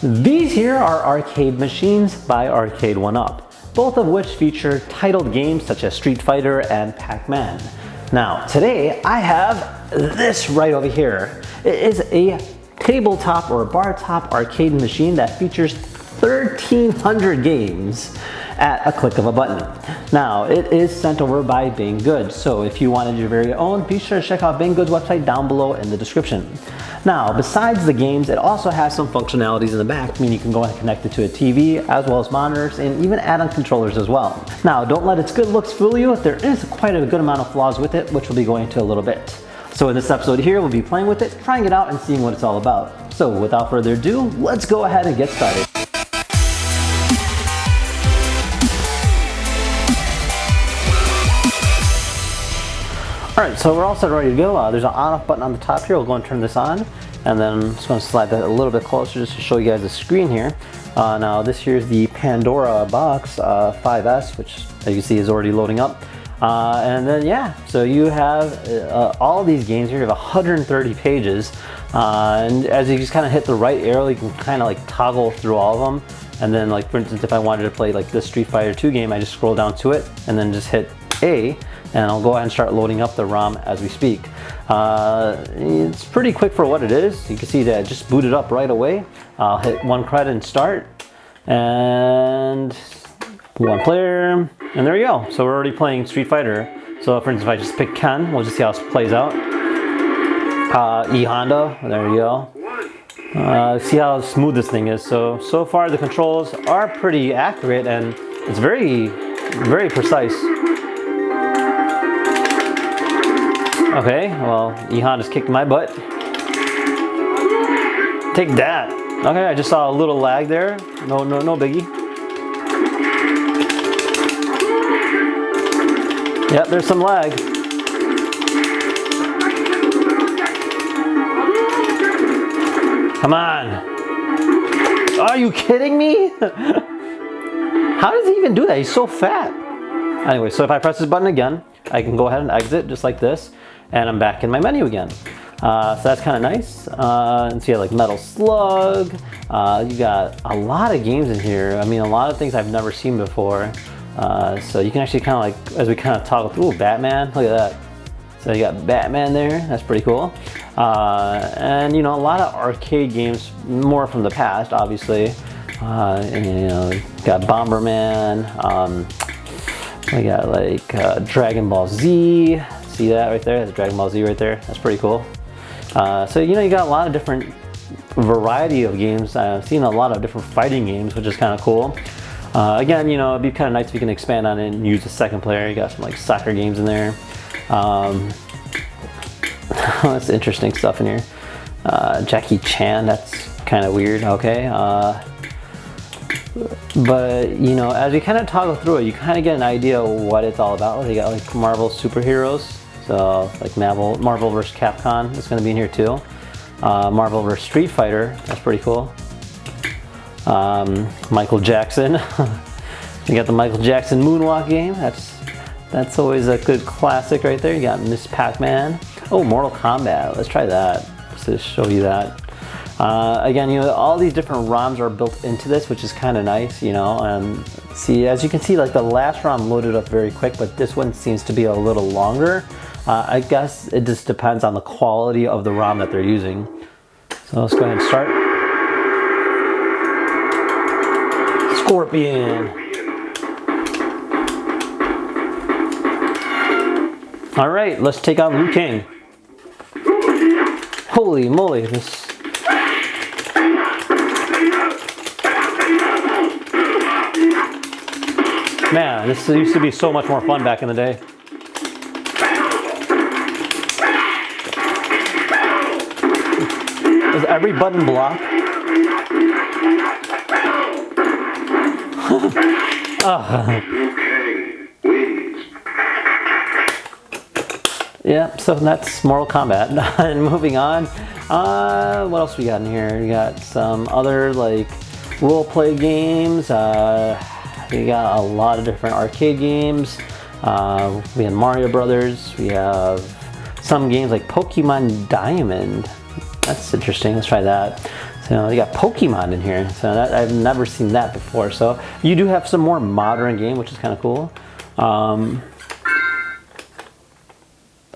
These here are arcade machines by Arcade 1-Up, both of which feature titled games such as Street Fighter and Pac-Man. Now, today I have this right over here. It is a tabletop or bar top arcade machine that features 1,300 games at a click of a button. Now, it is sent over by Banggood, so if you wanted your very own, be sure to check out Banggood's website down below in the description. Now, besides the games, it also has some functionalities in the back, meaning you can go ahead and connect it to a TV, as well as monitors, and even add on controllers as well. Now, don't let its good looks fool you. There is quite a good amount of flaws with it, which we'll be going into a little bit. So in this episode here, we'll be playing with it, trying it out, and seeing what it's all about. So without further ado, let's go ahead and get started. Alright, so we're all set ready to go. There's an on-off button on the top here. We'll go and turn this on, and then I'm just going to slide that a little bit closer just to show you guys the screen here. Now this here is the Pandora Box 5S, which as you can see is already loading up. And then yeah, so you have all of these games here. You have 130 pages, and as you just kind of hit the right arrow, you can kind of like toggle through all of them. And then like for instance, if I wanted to play like this Street Fighter 2 game, I just scroll down to it and then just hit A, and I'll go ahead and start loading up the ROM as we speak. It's pretty quick for what it is. You can see that it just booted up right away. I'll hit one credit and start, and one player, and there you go. So we're already playing Street Fighter. So for instance, if I just pick Ken, we'll just see how it plays out. E Honda, there you go. See how smooth this thing is. So far the controls are pretty accurate, and it's very, very precise. Okay, well, E-Honda's kicked my butt. Take that. Okay, I just saw a little lag there. No biggie. Yep, there's some lag. Come on. Are you kidding me? How does he even do that? He's so fat. Anyway, so if I press this button again, I can go ahead and exit just like this, and I'm back in my menu again. So that's kind of nice. And so you have like Metal Slug. You got a lot of games in here. I mean, a lot of things I've never seen before. So you can actually kind of like, as we kind of toggle through, Batman, look at that. So you got Batman there, that's pretty cool. And you know, a lot of arcade games, more from the past, obviously. And, you know, got Bomberman. We got like Dragon Ball Z. See that right there? That's Dragon Ball Z right there. That's pretty cool. So you know, you got a lot of different variety of games. I've seen a lot of different fighting games, which is kind of cool. Again, you know, it'd be kind of nice if you can expand on it and use a second player. You got some like soccer games in there. That's interesting stuff in here. Jackie Chan, that's kind of weird. Okay. But you know, as you kind of toggle through it, you kind of get an idea of what it's all about. They got like Marvel superheroes, so like Marvel vs. Capcom is going to be in here too. Marvel vs. Street Fighter, that's pretty cool. Michael Jackson, you got the Michael Jackson Moonwalk game. That's always a good classic right there. You got Miss Pac-Man. Oh, Mortal Kombat. Let's try that just to show you that. Again, you know, all these different ROMs are built into this, which is kind of nice, you know. And see, as you can see, like the last ROM loaded up very quick, but this one seems to be a little longer. I guess it just depends on the quality of the ROM that they're using. So let's go ahead and start. Scorpion. All right, let's take out Liu Kang. Holy moly, this. Man, this used to be so much more fun back in the day. Does every button block? Yeah, so that's Mortal Kombat. And moving on, what else we got in here? We got some other like role play games. We got a lot of different arcade games. We have Mario Brothers. We have some games like Pokemon Diamond. That's interesting. Let's try that. So you got Pokemon in here. So that, I've never seen that before. So you do have some more modern game, which is kind of cool.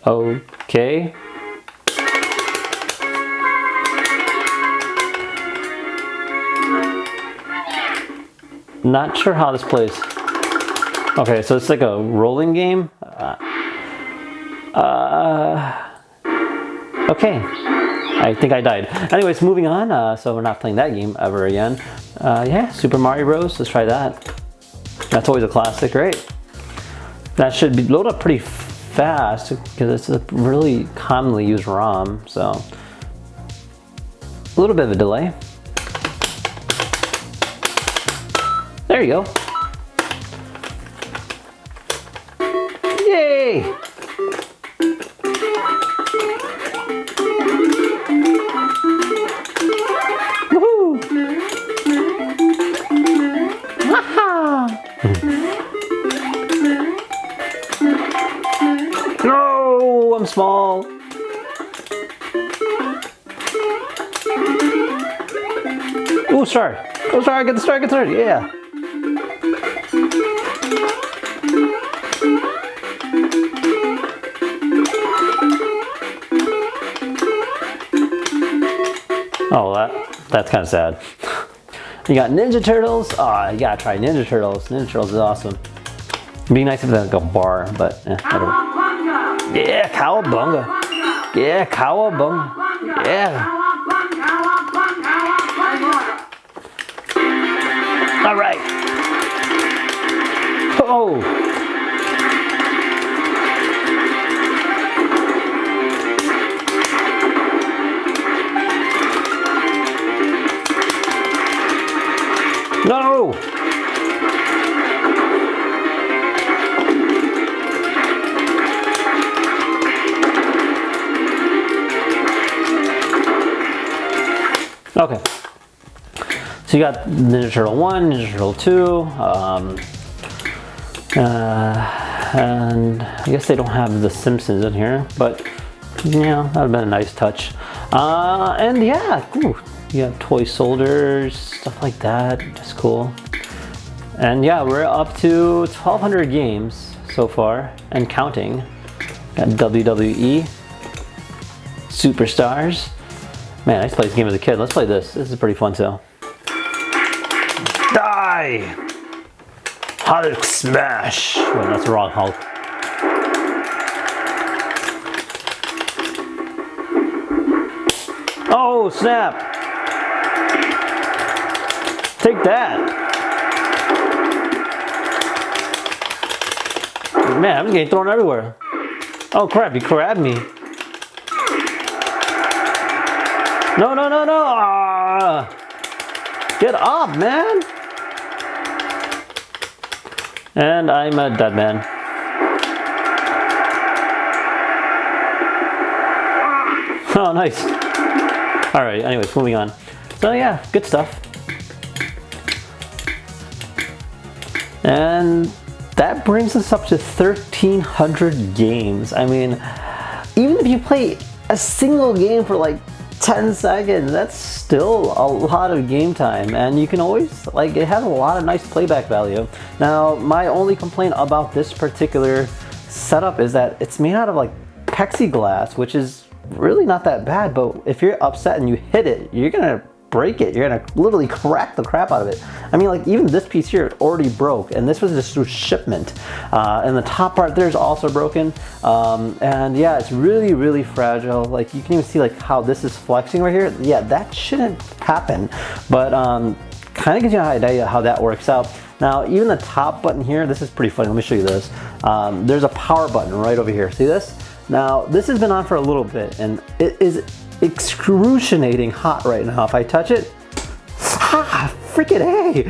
Okay. Not sure how this plays. Okay, so it's like a rolling game. Okay. I think I died. Anyways, moving on. So we're not playing that game ever again. Yeah, Super Mario Bros. Let's try that. That's always a classic, right? That should be load up pretty fast because it's a really commonly used ROM. So a little bit of a delay. There you go. Yay! No, I'm small. Ooh, star. Oh, star, get the star, get the star. Yeah. Oh, that's kind of sad. You got Ninja Turtles. Oh, you gotta try Ninja Turtles. Ninja Turtles is awesome. It'd be nice if it had like a bar, but whatever. Yeah, cowabunga. Yeah, cowabunga. Yeah. All right. Oh. No. Okay, so you got Ninja Turtle 1, Ninja Turtle 2, and I guess they don't have the Simpsons in here, but yeah, that would have been a nice touch. And yeah, ooh, you have toy soldiers, stuff like that, just cool. And yeah, we're up to 1,200 games so far, and counting. Got WWE, Superstars. Man, I used to play this game as a kid. Let's play this. This is pretty fun too. Die! Hulk smash! Wait, that's the wrong Hulk. Oh, snap! Take that! Man, I'm just getting thrown everywhere. Oh crap, you grabbed me. No, no, no, no! Get up, man! And I'm a dead man. Oh, nice. Alright, anyways, moving on. So yeah, good stuff. And that brings us up to 1,300 games. I mean, even if you play a single game for like 10 seconds, that's still a lot of game time, and you can always, like, it has a lot of nice playback value. Now, my only complaint about this particular setup is that it's made out of like plexiglass, which is really not that bad, but if you're upset and you hit it, you're gonna break it. You're gonna literally crack the crap out of it. I mean, like, even this piece here already broke, and this was just through shipment. And the top part there is also broken. And yeah, it's really, really fragile. Like, you can even see like how this is flexing right here. Yeah, that shouldn't happen, but kind of gives you an idea how that works out. Now, even the top button here, this is pretty funny. Let me show you this. There's a power button right over here. See this? Now, this has been on for a little bit, and it is excruciating hot right now. If I touch it, freaking A!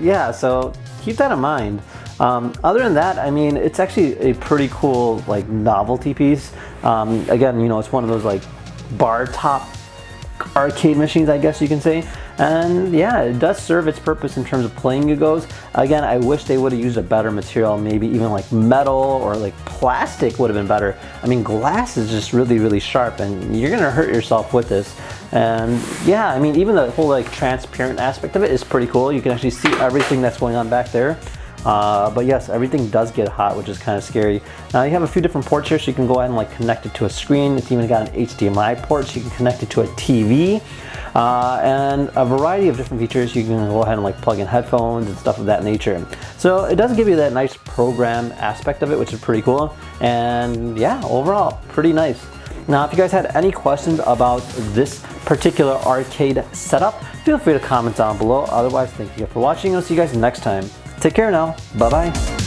Yeah, so keep that in mind. Other than that, I mean, it's actually a pretty cool like novelty piece. Again, you know, it's one of those like bar top arcade machines, I guess you can say. And yeah, it does serve its purpose in terms of playing it goes. Again, I wish they would have used a better material, maybe even like metal or like plastic would have been better. I mean, glass is just really, really sharp and you're gonna hurt yourself with this. And yeah, I mean, even the whole like transparent aspect of it is pretty cool. You can actually see everything that's going on back there. But yes, everything does get hot, which is kind of scary. Now you have a few different ports here, so you can go ahead and like connect it to a screen. It's even got an HDMI port, so you can connect it to a TV. And a variety of different features. You can go ahead and like plug in headphones and stuff of that nature. So it does give you that nice program aspect of it, which is pretty cool. And yeah, overall, pretty nice. Now, if you guys had any questions about this particular arcade setup, feel free to comment down below. Otherwise, thank you for watching. I'll see you guys next time. Take care now. Bye-bye.